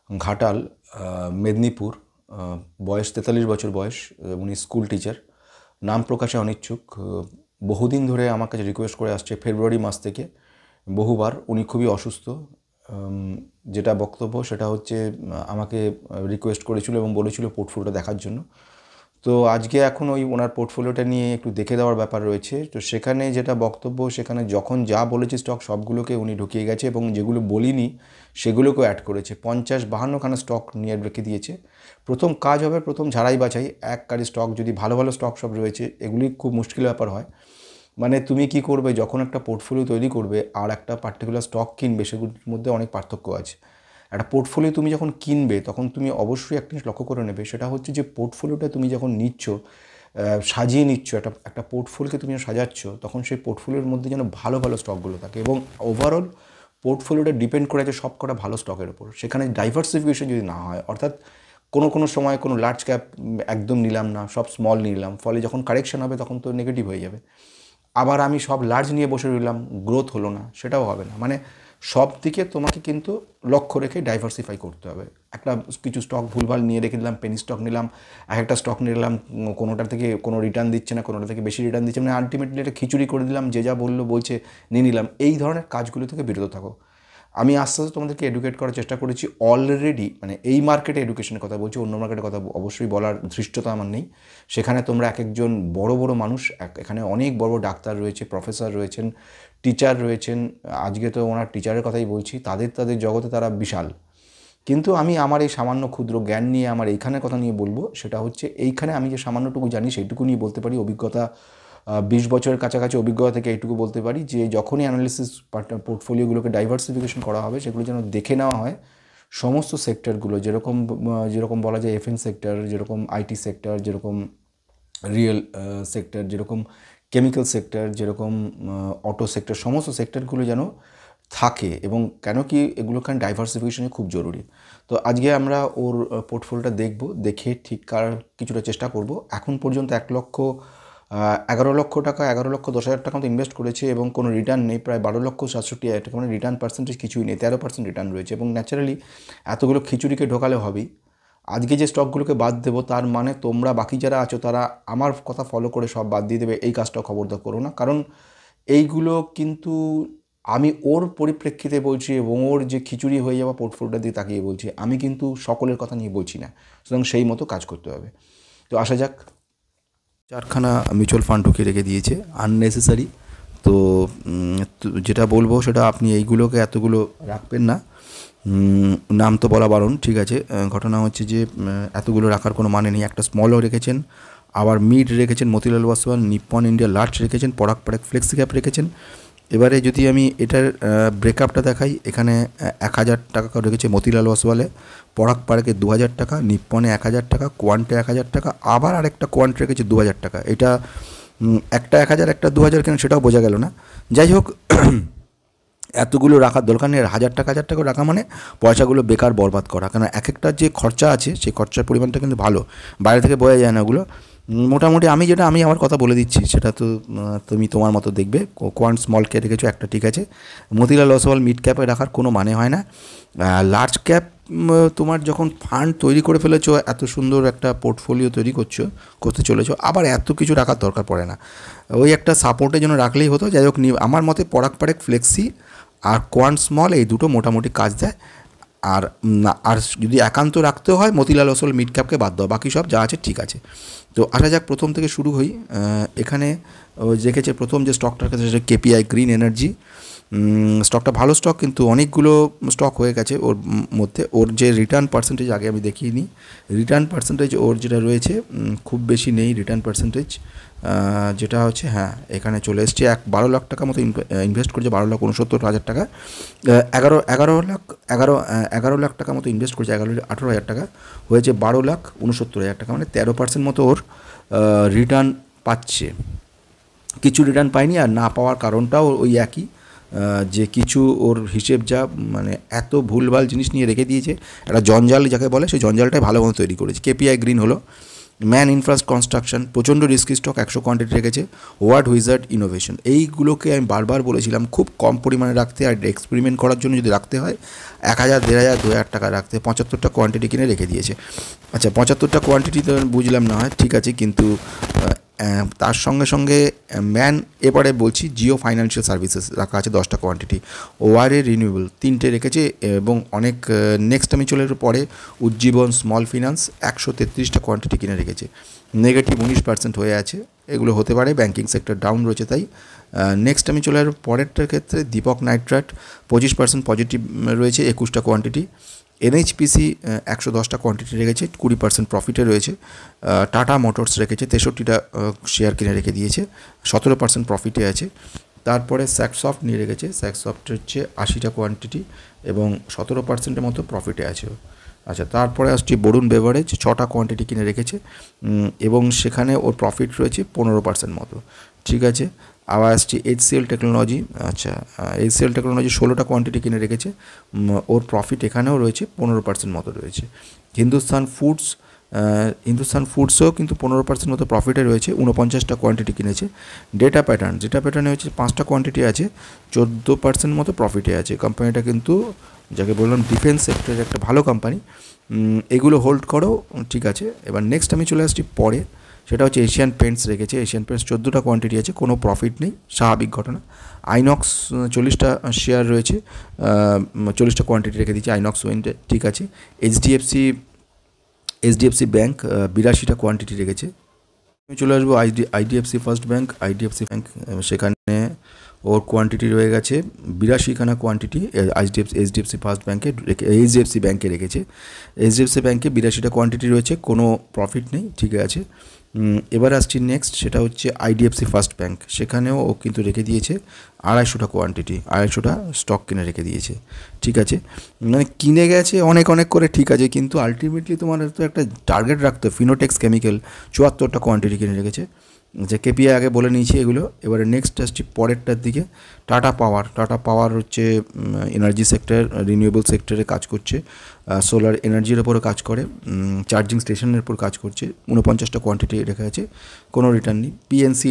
ঘাটাল, মেদিনীপুর, বয়স 43 বছর বয়স, উনি স্কুল টিচার, নাম প্রকাশে অনিচ্ছুক। বহুদিন ধরে আমার কাছে রিকোয়েস্ট করে আসছে ফেব্রুয়ারি মাস থেকে বহুবার। উনি খুবই অসুস্থ। যেটা বক্তব্য সেটা হচ্ছে আমাকে রিকোয়েস্ট করেছিল এবং বলেছিল পোর্টফোলিওটা দেখার জন্য। তো আজকে এখন ওই ওনার পোর্টফোলিওটা নিয়ে একটু দেখে দেওয়ার ব্যাপার রয়েছে। তো সেখানে যেটা বক্তব্য, সেখানে যখন যা বলেছে স্টক সবগুলোকে উনি ঢুকিয়ে গেছে এবং যেগুলো বলিনি সেগুলোকেও অ্যাড করেছে। 50-52খানা স্টক নিয়ে রেখে দিয়েছে। প্রথম কাজ হবে প্রথম ঝাড়াই বাছাই। এক কারি স্টক যদি ভালো ভালো স্টক সব রয়েছে, এগুলি খুব মুশকিল ব্যাপার হয়। মানে তুমি কি করবে যখন একটা পোর্টফোলিও তৈরি করবে আর একটা পার্টিকুলার স্টক কিনবে, সেগুলোর মধ্যে অনেক পার্থক্য আছে। একটা পোর্টফোলিও তুমি যখন কিনবে তখন তুমি অবশ্যই একটা জিনিস লক্ষ্য করে নেবে, সেটা হচ্ছে যে পোর্টফোলিওটা তুমি যখন নিচ্ছ, সাজিয়ে নিচ্ছ, একটা পোর্টফোলিওকে তুমি সাজাচ্ছ, তখন সেই পোর্টফোলিওর মধ্যে যেন ভালো ভালো স্টকগুলো থাকে এবং ওভারঅল পোর্টফোলিওটা ডিপেন্ড করে আছে সব কটা ভালো স্টকের ওপর। সেখানে ডাইভার্সিফিকেশন যদি না হয়, অর্থাৎ কোনো সময় কোনো লার্জ ক্যাপ একদম নিলাম না, সব স্মল নিলাম, ফলে যখন কারেকশন হবে তখন তো নেগেটিভ হয়ে যাবে। আবার আমি সব লার্জ নিয়ে বসে রইলাম, গ্রোথ হলো না, সেটাও হবে না। মানে সব দিকে তোমাকে কিন্তু লক্ষ্য রেখে ডাইভার্সিফাই করতে হবে। একটা কিছু স্টক ভুলভাল নিয়ে রেখে দিলাম, পেনি স্টক নিলাম, একটা স্টক নিলাম, কোনোটার থেকে কোনো রিটার্ন দিচ্ছে না, কোনোটা থেকে বেশি রিটার্ন দিচ্ছে, মানে আলটিমেটলি এটা খিচুড়ি করে দিলাম, যে যা বললো বলছে নিয়ে নিলাম। এই ধরনের কাজগুলো থেকে বিরত থাকো। আমি আস্তে আস্তে তোমাদেরকে এডুকেট করার চেষ্টা করেছি অলরেডি। মানে এই মার্কেটে এডুকেশনের কথা বলছি, অন্য মার্কেটের কথা অবশ্যই বলার ধৃষ্টতা আমার নেই। সেখানে তোমরা এক একজন বড় বড় মানুষ, এখানে অনেক বড় ডাক্তার রয়েছে, প্রফেসর রয়েছেন, টিচার রয়েছেন। আজকে তো ওনার টিচারের কথাই বলছি, তাদের জগতে তারা বিশাল। কিন্তু আমি আমার এই সামান্য ক্ষুদ্র জ্ঞান নিয়ে আমার এইখানের কথা নিয়ে বলবো, সেটা হচ্ছে এইখানে আমি যে সামান্যটুকু জানি সেইটুকু নিয়ে বলতে পারি। অভিজ্ঞতা 20 বছরের কাছাকাছি অভিজ্ঞতা থেকে এইটুকু বলতে পারি যে যখনই অ্যানালিসিস পোর্টফোলিওগুলোকে ডাইভার্সিফিকেশন করা হবে, সেগুলো যেন দেখে নেওয়া হয় সমস্ত সেক্টরগুলো, যেরকম বলা যায় এফএন সেক্টর, যেরকম আইটি সেক্টর, যেরকম রিয়েল সেক্টর, যেরকম কেমিক্যাল সেক্টর, যেরকম অটো সেক্টর, সমস্ত সেক্টরগুলো যেন থাকে। এবং কেন কি এগুলোখানে ডাইভার্সিফিকেশনে খুব জরুরি। তো আজকে আমরা ওর পোর্টফোলিওটা দেখব, দেখে ঠিক করার কিছুটা চেষ্টা করব। এখন পর্যন্ত 11 লক্ষ টাকা, 11,10,000 টাকা মতো ইনভেস্ট করেছে এবং কোনো রিটার্ন নেই। প্রায় 12,67,000 টাকা, মানে রিটার্ন পার্সেন্টেজ কিছুই নেই, 13% রিটার্ন রয়েছে। এবং ন্যাচারালি এতগুলো খিচুড়িকে ঢোকালে হবেই। আজকে যে স্টকগুলোকে বাদ দেবো তার মানে তোমরা বাকি যারা আছো তারা আমার কথা ফলো করে সব বাদ দিয়ে দেবে, এই কাজটাও খবরদার করো না। কারণ এইগুলো কিন্তু আমি ওর পরিপ্রেক্ষিতে বলছি এবং ওর যে খিচুড়ি হয়ে যাওয়া পোর্টফোলিওটা দিয়ে তাকিয়ে বলছি, আমি কিন্তু সকলের কথা নিয়ে বলছি না। সুতরাং সেই মতো কাজ করতে হবে। তো আসা যাক। 4খানা মিউচুয়াল ফান্ড ঢুকিয়ে রেখে দিয়েছে আননেসেসারি। তো যেটা বলবো সেটা, আপনি এইগুলোকে এতগুলো রাখবেন না। নাম তো বলা বারণ, ঠিক আছে। ঘটনা হচ্ছে যে এতগুলো রাখার কোনো মানে নেই। একটা স্মলও রেখেছেন, আবার মিড রেখেছেন, মতিলাল ওয়াসওয়াল, নিপ্পন ইন্ডিয়া লার্জ রেখেছেন, পরাগ পারেক ফ্লেক্সি ক্যাপ রেখেছেন। এবারে যদি আমি এটার ব্রেকআপটা দেখাই, এখানে 1,000 টাকা রেখেছে মতিলাল ওয়াসওয়ালে, পরাগ পারেকে 2,000 টাকা, নিপ্পনে 1,000 টাকা, কোয়ান্টে 1,000 টাকা, আবার আরেকটা কোয়ান্ট রেখেছে 2,000 টাকা। এটা একটা 1,000 একটা 2,000 কেন সেটাও বোঝা গেল না। যাই হোক, এতগুলো রাখার দরকার নেই। 1,000 টাকা রাখা মানে পয়সাগুলো বেকার বরবাদ করা। কারণ এক একটা যে খরচা আছে সেই খরচার পরিমাণটা কিন্তু ভালো, বাইরে থেকে বোঝা যায় না ওগুলো। মোটামুটি আমি আমার কথা বলে দিচ্ছি, সেটা তো তুমি তোমার মতো দেখবে। কোয়ান্ট স্মল ক্যাপ রেখেছো একটা, ঠিক আছে। মতিলাল ওসওয়াল মিড ক্যাপে রাখার কোনো মানে হয় না। লার্জ ক্যাপ তোমার যখন ফান্ড তৈরি করে ফেলেছো, এত সুন্দর একটা পোর্টফোলিও করতে চলেছো, আবার এত কিছু রাখার দরকার পড়ে না। ওই একটা সাপোর্টের জন্য রাখলেই হতো। যাই হোক, আমার মতে পরাগ পারেক ফ্লেক্সি আর কোয়ান্ট স্মল এই দুটো মোটামুটি কাজ দেয়। আর যদি একান্ত রাখতে হয় মতিলাল ওসওয়াল মিড ক্যাপকে বাদ দাও, বাকি সব যা আছে ঠিক আছে। তো আসা যাক, প্রথম থেকে শুরু হই। এখানে রেখেছে প্রথম যে স্টকটার কাছে, সেটা কেপিআই গ্রিন এনার্জি। স্টকটা ভালো স্টক, কিন্তু অনেকগুলো স্টক হয়ে গেছে ওর মধ্যে। ওর যে রিটার্ন পার্সেন্টেজ আগে আমি দেখিয়ে নিই। রিটার্ন পার্সেন্টেজ ওর যেটা রয়েছে খুব বেশি নেই রিটার্ন পার্সেন্টেজ। যেটা হচ্ছে, হ্যাঁ, এখানে চলে এসছে 12 লাখ টাকা মতো ইনভেস্ট করেছে, 12,69,000 টাকা। 11 লাখ টাকা মতো ইনভেস্ট করেছে, 18,000 টাকা হয়েছে 12,69,000 টাকা, মানে 13% মতো ওর রিটার্ন পাচ্ছে। কিছু রিটার্ন পায়নি, আর না পাওয়ার কারণটাও ওই একই, যে কিছু ওর হিসেব যা, মানে এত ভুলভাল জিনিস নিয়ে রেখে দিয়েছে। একটা জঞ্জাল যাকে বলে, সেই জঞ্জালটাই ভালো মতো তৈরি করেছে। কেপিআই গ্রিন হলো ম্যান ইনফ্রা কনস্ট্রাকশন প্রচণ্ড রিস্কি স্টক 100 কোয়ান্টিটি রেখেছে। ওয়ার্ড উইজার্ড ইনোভেশন, এইগুলোকে আমি বারবার বলেছিলাম খুব কম পরিমাণে রাখতে, আর এক্সপেরিমেন্ট করার জন্য যদি রাখতে হয় 1000, 1500, 2000 টাকা রাখতে। 75টা কোয়ান্টিটি কিনে রেখে দিয়েছে। আচ্ছা 75টা কোয়ান্টিটি তো বুঝলাম না হয়, ঠিক আছে, কিন্তু তার সঙ্গে সঙ্গে ম্যান, এবারে বলছি জিও ফাইন্যান্সিয়াল সার্ভিসেস রাখা আছে 10টা কোয়ান্টিটি। ওয়ারে রিনিউয়েবল 3টে রেখেছে, এবং অনেক নেক্সট আমি চলে পরে উজ্জীবন স্মল ফিনান্স 133টা কোয়ান্টিটি কিনে রেখেছে। নেগেটিভ 19% হয়ে আছে, এগুলো হতে পারে ব্যাঙ্কিং সেক্টর ডাউন রয়েছে তাই। নেক্সট আমি চলে পরেরটার ক্ষেত্রে দীপক নাইট্রাইট 25% পজিটিভ রয়েছে, 21টা কোয়ান্টিটি। এনএইচপিসি 110টা কোয়ান্টিটি রেখেছে, 20% প্রফিটে রয়েছে। টাটা মোটরস রেখেছে 63টা শেয়ার কিনে রেখে দিয়েছে, 17% প্রফিটে আছে। তারপরে স্যাকসফট নিয়ে রেখেছে, স্যাকসফট হচ্ছে 80টা কোয়ান্টিটি এবং 17%-এর মতো প্রফিটে আছে। আচ্ছা তারপরে আসছি বরুণ বেভারেজ, 6টা কোয়ান্টিটি কিনে রেখেছে এবং সেখানে ওর প্রফিট রয়েছে 15% মতো, ঠিক আছে। আবার আসছি এইচসিএল টেকনোলজি, আচ্ছা এইচসিএল টেকনোলজি 16টা কোয়ান্টিটি কিনে রেখেছে, ওর প্রফিট এখানেও রয়েছে 15% মতো রয়েছে। হিন্দুস্তান ফুডসও কিন্তু 15% মতো প্রফিটে রয়েছে, 49টা কোয়ান্টিটি কিনেছে। ডেটা প্যাটার্নে হচ্ছে 5টা কোয়ান্টিটি আছে, 14% মতো প্রফিটে আছে। কোম্পানিটা কিন্তু যাকে বললাম ডিফেন্স সেক্টরের একটা ভালো কোম্পানি, এগুলো হোল্ড করো, ঠিক আছে। এবার নেক্সট আমি চলে আসছি পরে, সেটা হচ্ছে এশিয়ান পেন্টস রেখেছে। এশিয়ান পেন্টস 14টা কোয়ান্টিটি আছে, কোনো প্রফিট নেই, স্বাভাবিক ঘটনা। আইনক্স 40টা শেয়ার রয়েছে, 40টা কোয়ান্টিটি রেখে দিয়েছে আইনক্স উইন্ডে, ঠিক আছে। এইচডিএফসি ব্যাঙ্ক 82টা কোয়ান্টিটি রেখেছে। আমি চলে আসবো আইডিএফসি ফার্স্ট ব্যাঙ্ক। সেখানে ওর কোয়ান্টিটি রয়ে গেছে 82খানা কোয়ান্টিটি এইচডিএফসি ফার্স্ট ব্যাঙ্কে এইচডিএফসি ব্যাঙ্কে রেখেছে। এইচডিএফসি ব্যাঙ্কে 82টা কোয়ান্টিটি রয়েছে, কোনো প্রফিট নেই, ঠিক আছে। এবার আসছি নেক্সট, সেটা হচ্ছে আইডিএফসি ফার্স্ট ব্যাঙ্ক। সেখানেও ও কিন্তু রেখে দিয়েছে 250টা কোয়ান্টিটি, 250টা স্টক কিনে রেখে দিয়েছে, ঠিক আছে। মানে কিনে গেছে অনেক করে, ঠিক আছে, কিন্তু আলটিমেটলি তোমার তো একটা টার্গেট রাখতে। ফিনোটেক্স কেমিক্যাল 74টা কোয়ান্টিটি কিনে রেখেছে, যে কেপিআই আগে বলে নিয়েছি এগুলো। এবারে নেক্সট আসছি পরেরটার দিকে, টাটা পাওয়ার হচ্ছে এনার্জি সেক্টর, রিনিউয়েবল সেক্টরে কাজ করছে, সোলার এনার্জির ওপরও কাজ করে, চার্জিং স্টেশনের উপর কাজ করছে। 49টা কোয়ান্টিটি রেখা আছে, কোনো রিটার্ন নেই। পিএনসি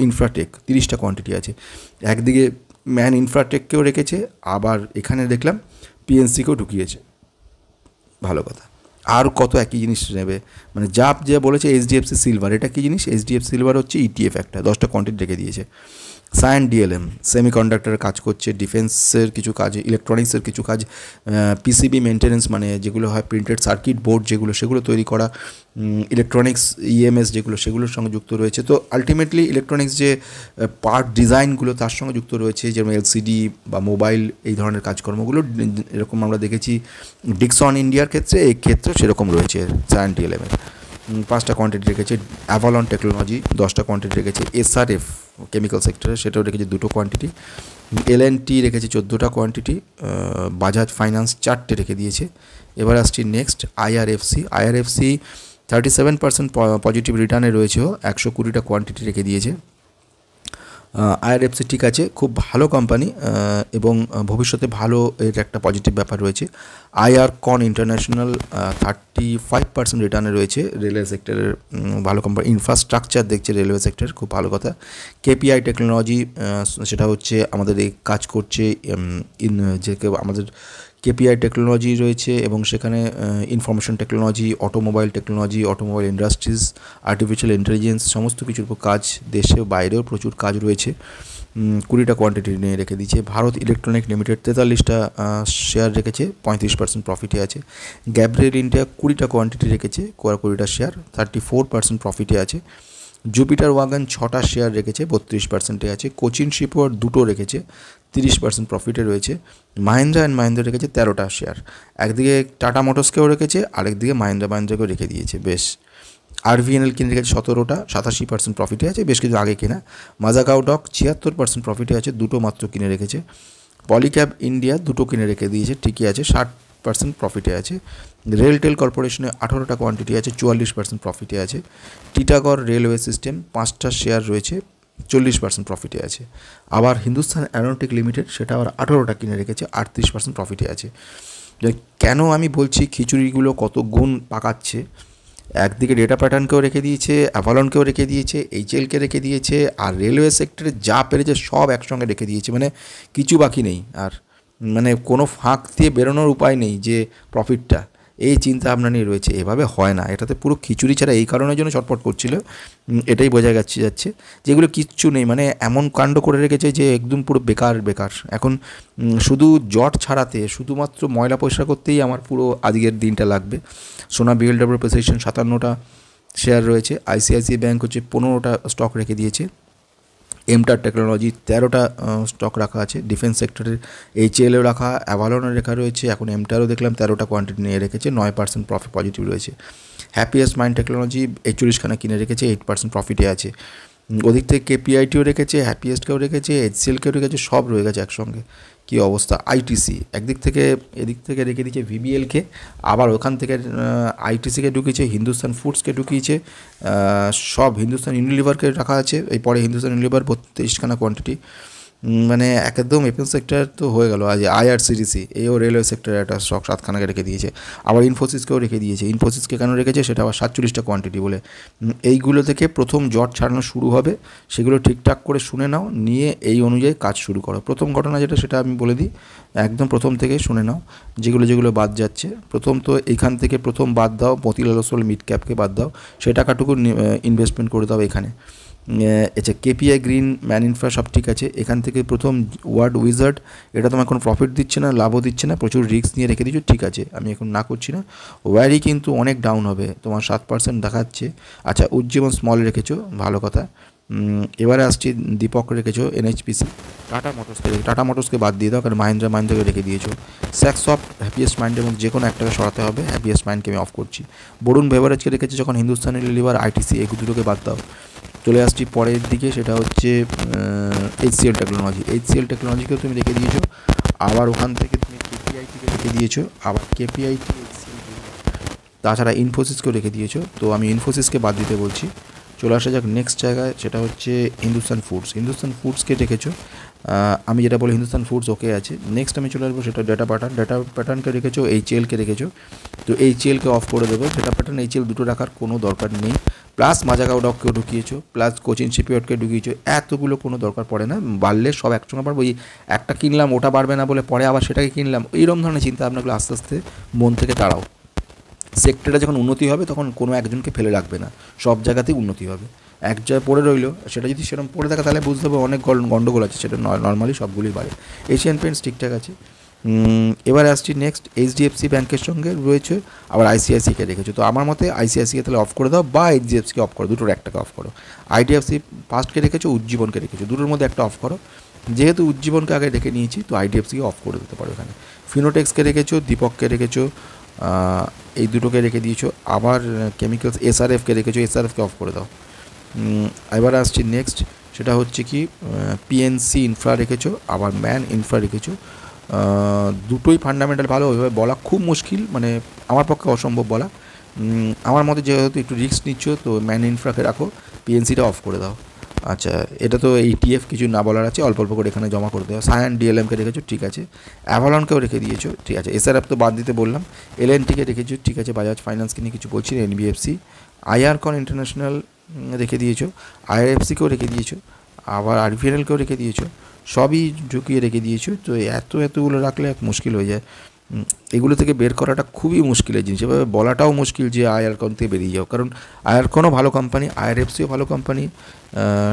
ইনফ্রাটেক 30টা কোয়ান্টিটি আছে। একদিকে ম্যান ইনফ্রাটেককেও রেখেছে, আবার এখানে দেখলাম পিএনসিকেও ঢুকিয়েছে, ভালো কথা। আর কত একই জিনিস নেবে, মানে যা বলেছে। এইচডিএফসি সিলভার, এটা কী জিনিস? এইচডিএফসি সিলভার হচ্ছে ইটিএফ, একটা 10টা কোয়ান্টিটি রেখে দিয়েছে। সায়েন্ট ডিএলএম সেমিকন্ডাক্টরের কাজ করছে, ডিফেন্সের কিছু কাজ, ইলেকট্রনিক্সের কিছু কাজ, পিসিবি মেনটেন্যান্স, মানে যেগুলো হয় প্রিন্টেড সার্কিট বোর্ড সেগুলো তৈরি করা, ইলেকট্রনিক্স ইএমএস সেগুলোর সঙ্গে যুক্ত রয়েছে। তো আলটিমেটলি ইলেকট্রনিক্স যে পার্ট ডিজাইনগুলো তার সঙ্গে যুক্ত রয়েছে, যেমন এলসিডি বা মোবাইল, এই ধরনের কাজকর্মগুলো এরকম আমরা দেখেছি ডিক্সন ইন্ডিয়ার ক্ষেত্রে, এই ক্ষেত্রে সেরকম রয়েছে সায়েন্ট ডিএলএমের। 5টা কোয়ান্টিটি রেখেছে। অ্যাভালন টেকনোলজি 10টা কোয়ান্টিটি রেখেছে। এসআরএফ কেমিক্যাল সেক্টরে, সেটাও রেখেছে 2টো কোয়ান্টিটি। এলএনটি রেখেছে 14টা কোয়ান্টিটি। বাজাজ ফাইন্যান্স 4টে রেখে দিয়েছে। এবার আসছি নেক্সট আইআরএফসি 37% পজিটিভ রিটার্নে রয়েছে, 120টা কোয়ান্টিটি রেখে দিয়েছে। আইআরএফসি ঠিক আছে, খুব ভালো কোম্পানি এবং ভবিষ্যতে ভালো এর একটা পজিটিভ ব্যাপার রয়েছে। আইআরকন ইন্টারন্যাশনাল 35% রিটার্নে রয়েছে, রেলওয়ে সেক্টরের ভালো কোম্পানি, ইনফ্রাস্ট্রাকচার দেখছে রেলওয়ে সেক্টর, খুব ভালো কথা। কেপিআই টেকনোলজি, সেটা হচ্ছে আমাদের এই কাজ করছে যে আমাদের কেপিআই টেকনোলজি রয়েছে এবং সেখানে information technology, automobile technology, automobile industries, artificial intelligence, সমস্ত কিছুর উপর কাজ, দেশে বাইরেও প্রচুর কাজ রয়েছে। 20টা কোয়ান্টিটি নিয়ে রেখে দিয়েছে। ভারত ইলেকট্রনিক লিমিটেড 43টা শেয়ার রেখেছে, 35% প্রফিটে আছে। গ্যাব্রিয়েল ইন্ডিয়া 20টা কোয়ান্টিটি রেখেছে, 20টা শেয়ার, 34% প্রফিটে আছে। জুপিটার ওয়াগন 6টা শেয়ার রেখেছে, 32%-এ আছে। কোচিন শিপওয়ার্ড 2টো রেখেছে, 30% প্রফিটে রয়েছে। মাহিন্দ্রা রেখেছে 13টা শেয়ার, একদিকে টাটা মোটরসকেও রেখেছে, আরেকদিকে মাহিন্দ্রাকেও রেখে দিয়েছে, বেশ। আরভিএনএল কিনে রেখেছে 17টা, 87% প্রফিটে আছে, বেশ কিছু আগে কেনা। মাজাগাঁও ডক 76% প্রফিটে আছে, 2টো মাত্র কিনে রেখেছে। পলিক্যাব ইন্ডিয়া 2টো কিনে রেখে দিয়েছে, ঠিকই আছে, 60% প্রফিটে আছে। রেলটেল কর্পোরেশনে 18টা কোয়ান্টিটি আছে, 44% প্রফিটে আছে। টিটাগড় রেলওয়ে সিস্টেম 5টা শেয়ার রয়েছে, 40% প্রফিটে আছে। আবার হিন্দুস্তান অ্যারোনটিক লিমিটেড, সেটা আবার 18টা কিনে রেখেছে, 38% প্রফিটে আছে। কেন আমি বলছি খিচুড়িগুলো কত গুণ পাকাচ্ছে, একদিকে ডেটা প্যাটার্নকেও রেখে দিয়েছে, অ্যাভালনকেও রেখে দিয়েছে, এইচএলকে রেখে দিয়েছে, আর রেলওয়ে সেক্টরে যা পেরেছে সব একসঙ্গে রেখে দিয়েছে, মানে কিছু বাকি নেই আর, মানে কোনো ফাঁক দিয়ে বেরোনোর উপায় নেই যে প্রফিটটা, এই চিন্তা ভাবনা নিয়ে রয়েছে। এভাবে হয় না, এটাতে পুরো খিচুড়ি ছাড়া এই কারণের জন্য ছটফট করছিল, এটাই বোঝা যাচ্ছে যেগুলো কিচ্ছু নেই, মানে এমন কাণ্ড করে রেখেছে যে একদম পুরো বেকার বেকার। এখন শুধু জট ছাড়াতে, শুধুমাত্র ময়লা পরিষ্কার করতেই আমার পুরো আজকের দিনটা লাগবে। সোনা বিএলডব্লিউ পজিশন 57টা শেয়ার রয়েছে, আইসিআইসিআই ব্যাঙ্ক হচ্ছে 15টা স্টক রেখে দিয়েছে, এমটার টেকনোলজি 13টা স্টক রাখা আছে, ডিফেন্স সেক্টরের এইচএলও রাখা, অ্যাভালনও রেখা রয়েছে, এখন এমটারও দেখলাম 13টা কোয়ান্টিটি নিয়ে রেখেছে, 9% প্রফিট পজিটিভ রয়েছে। হ্যাপিয়েস্ট মাইন্ড টেকনোলজি 41খানা কিনে রেখেছে, 8% প্রফিটে আছে। ওদিক থেকে কেপিআইটিও রেখেছে, হ্যাপিয়েস্টকেও রেখেছে, এইচসিএলকেও রেখেছে, সব রয়ে গেছে একসঙ্গে। কী অবস্থা! আইটিসি একদিক থেকে এদিক থেকে রেখে দিয়েছে ভিবিএলকে, আবার ওখান থেকে আইটিসিকে ঢুকিয়েছে, হিন্দুস্তান ফুডসকে ঢুকিয়েছে, সব হিন্দুস্তান ইউনিলিভারকে রাখা আছে, এই পরে হিন্দুস্তান ইউনিলিভার 32খানা কোয়ান্টিটি, মানে একদম এপেন সেক্টর তো হয়ে গেল। আজ আইআরসিটিসি এও রেলওয়ে সেক্টরে একটা স্টক 7খানাকে রেখে দিয়েছে, আবার ইনফোসিসকেও রেখে দিয়েছে। ইনফোসিসকে কেন রেখেছে সেটা আবার 47টা কোয়ান্টিটি বলে। এইগুলো থেকে প্রথম জট ছাড়ানো শুরু হবে, সেগুলো ঠিকঠাক করে শুনে নাও, নিয়ে এই অনুযায়ী কাজ শুরু করো। প্রথম ঘটনা যেটা সেটা আমি বলে দিই, একদম প্রথম থেকে শুনে নাও, যেগুলো বাদ যাচ্ছে। প্রথম তো এইখান থেকে প্রথম বাদ দাও, মতিলাল ওসওয়াল মিড ক্যাপকে বাদ দাও, সেই টাকাটুকু ইনভেস্টমেন্ট করে দাও এখানে। আচ্ছা, কেপিআই গ্রিন ম্যান ইনফ্রা সব ঠিক আছে। এখান থেকে প্রথম ওয়ার্ড উইজার্ড, এটা তোমার কোনো প্রফিট দিচ্ছে না, লাভও দিচ্ছে না, প্রচুর রিস্ক নিয়ে রেখে দিচ্ছ, ঠিক আছে, আমি এখন না করছি না। ওয়ারি কিন্তু অনেক ডাউন হবে, তোমার 7% দেখাচ্ছে। আচ্ছা, উজ্জীবন স্মল রেখেছো, ভালো কথা। এবারে আসছি, দীপক রেখেছো, এনএইচপিসি, টাটা মোটরসকে বাদ দিয়ে দাও, কারণ মাহিন্দ্রাকে রেখে দিয়েছো। স্যাকসফট, হ্যাপিয়েস্ট মাইন্ডের মধ্যে যে কোনো একটাকে সরাতে হবে, হ্যাপিয়েস্ট মাইন্ডকে আমি অফ করছি। বরুণ বেভারেজকে রেখেছে যখন, হিন্দুস্তান ইউনিলিভার, আইটিসি, এই দুটোকে বাদ দাও। চলে আসছি পরের দিকে, সেটা হচ্ছে এইচসিএল টেকনোলজিকেও তুমি রেখে দিয়েছো, আবার ওখান থেকে তুমি কেপিআইটিকে রেখে দিয়েছো, আবার কেপিআইটি, এইচসিএল, তাছাড়া ইনফোসিসকেও রেখে দিয়েছো। তো আমি ইনফোসিসকে বাদ দিতে বলছি। চলে আসা যাক নেক্সট জায়গায়, সেটা হচ্ছে হিন্দুস্তান ফুডসকে রেখেছো। আমি যেটা বলি হিন্দুস্তান ফুডস ওকে আছে। নেক্সট আমি চলে আসবো, সেটা ডেটা প্যাটার্নকে রেখেছো, এইচএলকে রেখেছো, তো এইচএলকে অফ করে দেবো। ডেটা প্যাটার্ন এইচএল দুটো রাখার কোনো দরকার নেই, প্লাস মাজাগাঁও ডককেও ঢুকিয়েছো, প্লাস কোচিন শিপইয়ার্ডকে ঢুকিয়েছো, এতগুলো কোনো দরকার পড়ে না, বাড়লে সব একসঙ্গে পারবো। ওই একটা কিনলাম, ওটা বাড়বে না বলে পরে আবার সেটাকে কিনলাম, এইরকম ধরনের চিন্তা ভাবনাগুলো আস্তে আস্তে মন থেকে তাড়াও। সেক্টরে যখন উন্নতি হবে তখন কোনো একজনকে ফেলে রাখবে না, সব জায়গাতেই উন্নতি হবে। এক জায়গায় পড়ে রইলো, সেটা যদি সেরকম পড়ে থাকে তাহলে বুঝতে হবে অনেক গণ্ডগোল আছে, সেটা নর্মালি সবগুলোই বাড়ে। এশিয়ান পেন্টস ঠিকঠাক আছে। এবার আসছি নেক্সট, এইচডিএফসি ব্যাংকের সঙ্গে রয়েছে, আবার আইসিআইসিকে রেখেছো। তো আমার মতে আইসিআইসিকে তাহলে অফ করে দাও, বা এইচডিএফসিকে অফ করো, দুটোর একটাকে অফ করো। আইডিএফসি ফার্স্টকে রেখেছো, উজ্জীবনকে রেখেছো, দুটোর মধ্যে একটা অফ করো। যেহেতু উজ্জীবনকে আগে রেখে নিয়েছি, তো আইডিএফসিকে অফ করে দিতে পারো এখানে। ফিনোটেক্সকে রেখেছো, দীপককে রেখেছো, এই দুটোকে রেখে দিয়েছো। আবার কেমিক্যালস, এসআরএফকে রেখেছো, এসআরএফকে অফ করে দাও। এবার আসছি নেক্সট, সেটা হচ্ছে কি পিএনসি ইনফ্রা রেখেছো, আবার ম্যান ইনফ্রা রেখেছো। দুটোই ফান্ডামেন্টাল ভালো, ওইভাবে বলা খুব মুশকিল, মানে আমার পক্ষে অসম্ভব বলা। আমার মতে যেহেতু একটু রিস্ক নিচ্ছ, তো ম্যান ইনফ্রাকে রাখো, পিএনসিটা অফ করে দাও। আচ্ছা, এটা তো ইটিএফ কিছু না বলার আছে, অল্প অল্প করে এখানে জমা করে দেওয়া। সায়ান ডিএলএমকে রেখেছো, ঠিক আছে। অ্যাভালনকেও রেখে দিয়েছো, ঠিক আছে। এসআরএফ তো বাদ দিতে বললাম। এলএনটিকে রেখেছো, ঠিক আছে। বাজাজ ফাইন্যান্সকে নিয়ে কিছু বলছি, এনবিএফসি, আইআরকন ইন্টারন্যাশনাল রেখে দিয়েছো, আইআরএফসিকেও রেখে দিয়েছো, আবার আরভিএনএলকেও রেখে দিয়েছো, সবই ঢুকিয়ে রেখে দিয়েছো। তো এতগুলো রাখলে এক মুশকিল হয়ে যায়, এগুলো থেকে বের করাটা খুবই মুশকিলের জিনিস। এভাবে বলাটাও মুশকিল যে আইআরকন থেকে বেরিয়ে যাও, কারণ আইআরকনও ভালো কোম্পানি, আইআরএফসিও ভালো কোম্পানি,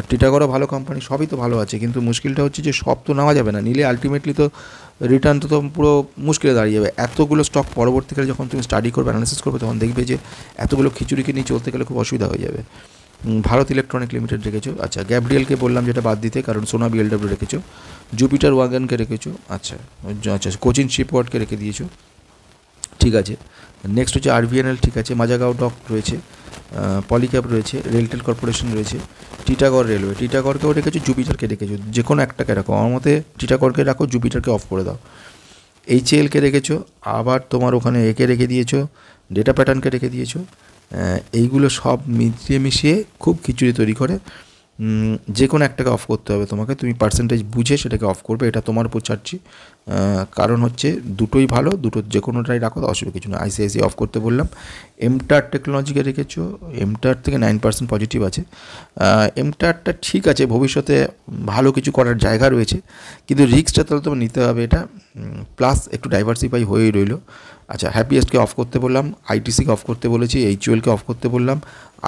টিটাগড়ও ভালো কোম্পানি, সবই তো ভালো আছে, কিন্তু মুশকিলটা হচ্ছে যে সব তো নেওয়া যাবে না, নিলে আলটিমেটলি তো রিটার্ন তো পুরো মুশকিলে দাঁড়িয়ে যাবে। এতগুলো স্টক পরবর্তীকালে যখন তুমি স্টাডি করবে, অ্যানালিসিস করবে, তখন দেখবে যে এতগুলো খিচুড়িকে নিয়ে চলতে গেলে খুব অসুবিধা হয়ে যাবে। ভারত ইলেকট্রনিক লিমিটেড রেখেছো, আচ্ছা। গ্যাব্রিয়েলকে বললাম যেটা বাদ দিতে, কারণ সোনা বিএলডব্লিউ রেখেছো, জুপিটার ওয়াগনকে রেখেছো, আচ্ছা। কোচিন শিপওয়ার্ডকে রেখে দিয়েছো, ঠিক আছে। নেক্সট হচ্ছে আরভিএনএল, ঠিক আছে। মাজাগাঁও ডক রয়েছে, পলিক্যাব রয়েছে, রেলটেল কর্পোরেশন রয়েছে, টিটাগড় রেলওয়ে, টিটাগড়কেও রেখেছো, জুপিটারকে রেখেছো, যে কোনো একটাকে রাখো। আমার মতে টিটাগড়কে রাখো, জুপিটারকে অফ করে দাও। এইচএলকে রেখেছো, আবার তোমার ওখানে একে রেখে দিয়েছো, ডেটা প্যাটার্নকে রেখে দিয়েছো। এইগুলো সব মিশিয়ে খুব খিচুড়ি তৈরি করে। যে কোনো একটাকে অফ করতে হবে তোমাকে, তুমি পার্সেন্টেজ বুঝে সেটাকে অফ করবে, এটা তোমার উপর ছাড়ছি। কারণ হচ্ছে দুটোই ভালো, দুটো যে কোনোটাই রাখো, অসুবিধা কিছু না। আইসিআইসি অফ করতে বললাম। এমটার টেকনোলজিকে রেখেছো, এমটার থেকে 9% পজিটিভ আছে। এমটারটা ঠিক আছে, ভবিষ্যতে ভালো কিছু করার জায়গা রয়েছে, কিন্তু রিস্কটা তাহলে তোমার নিতে হবে এটা। প্লাস একটু ডাইভার্সিফাই হয়েই রইলো। আচ্ছা, হ্যাপিয়েস্টকে অফ করতে বললাম, আইটিসিকে অফ করতে বলেছি, এইচইউএলকে অফ করতে বললাম,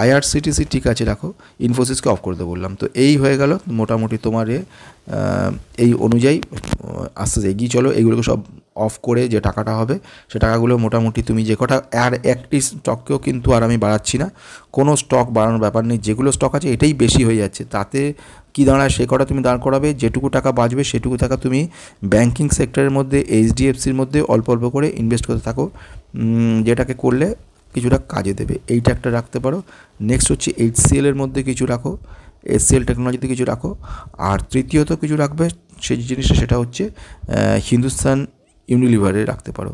আইআরসিটিসি ঠিক আছে রাখো, ইনফোসিসকে অফ করতে বললাম। তো এই হয়ে গেল মোটামুটি তোমার এই অনুযায়ী আস্তে আস্তে এগিয়ে চলো। এইগুলোকে সব অফ করে যে টাকাটা হবে সে টাকাগুলো মোটামুটি তুমি যে কটা, আর একটি স্টককেও কিন্তু আর আমি বাড়াচ্ছি না, কোনো স্টক বাড়ানোর ব্যাপার নেই, যেগুলো স্টক আছে এটাই বেশি হয়ে যাচ্ছে, তাতে কী দাঁড়ায় সে কটা তুমি দাঁড় করাবে, যেটুকু টাকা বাঁচবে সেটুকু টাকা তুমি ব্যাঙ্কিং সেক্টরের মধ্যে, এইচডিএফসির মধ্যে অল্প অল্প করে ইনভেস্ট করতে থাকো, যেটাকে করলে কিছুটা কাজে দেবে। এইটা একটা রাখতে পারো। নেক্সট হচ্ছে এইচসিএলের মধ্যে কিছু রাখো, এসসিএল টেকনোলজিতে কিছু রাখো। আর তৃতীয়ত কিছু রাখবে সেই জিনিসটা, সেটা হচ্ছে হিন্দুস্তান ইউনিলিভারে রাখতে পারো,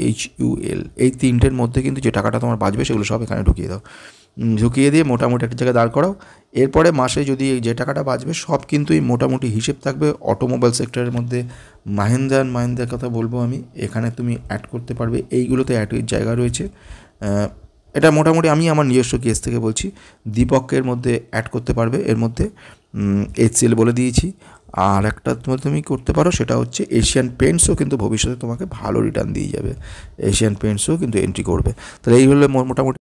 এইচইউএল। এই তিনটের মধ্যে কিন্তু যে টাকাটা তোমার বাঁচবে সেগুলো সব এখানে ঢুকিয়ে দাও, ঢুকিয়ে দিয়ে মোটামুটি একটা জায়গায় দাঁড় করাও। এরপরে মাসে যদি যে টাকাটা বাঁচবে সব কিন্তু এই মোটামুটি হিসেব থাকবে। অটোমোবাইল সেক্টরের মধ্যে মাহিন্দ্রা অ্যান্ড মাহিন্দ্রার কথা বলবো আমি, এখানে তুমি অ্যাড করতে পারবে, এইগুলোতে অ্যাডের জায়গা রয়েছে। এটা মোটামুটি আমি আমার নিজস্ব কেস থেকে বলছি। দীপকের মধ্যে অ্যাড করতে পারবে, এর মধ্যে এইচসিএল বলে দিয়েছি। আর একটা তুমি করতে পারো, সেটা হচ্ছে এশিয়ান পেন্টসও কিন্তু ভবিষ্যতে তোমাকে ভালো রিটার্ন দিয়ে যাবে, এশিয়ান পেন্টসও কিন্তু এন্ট্রি করবে। তাহলে এই হলো মোটামুটি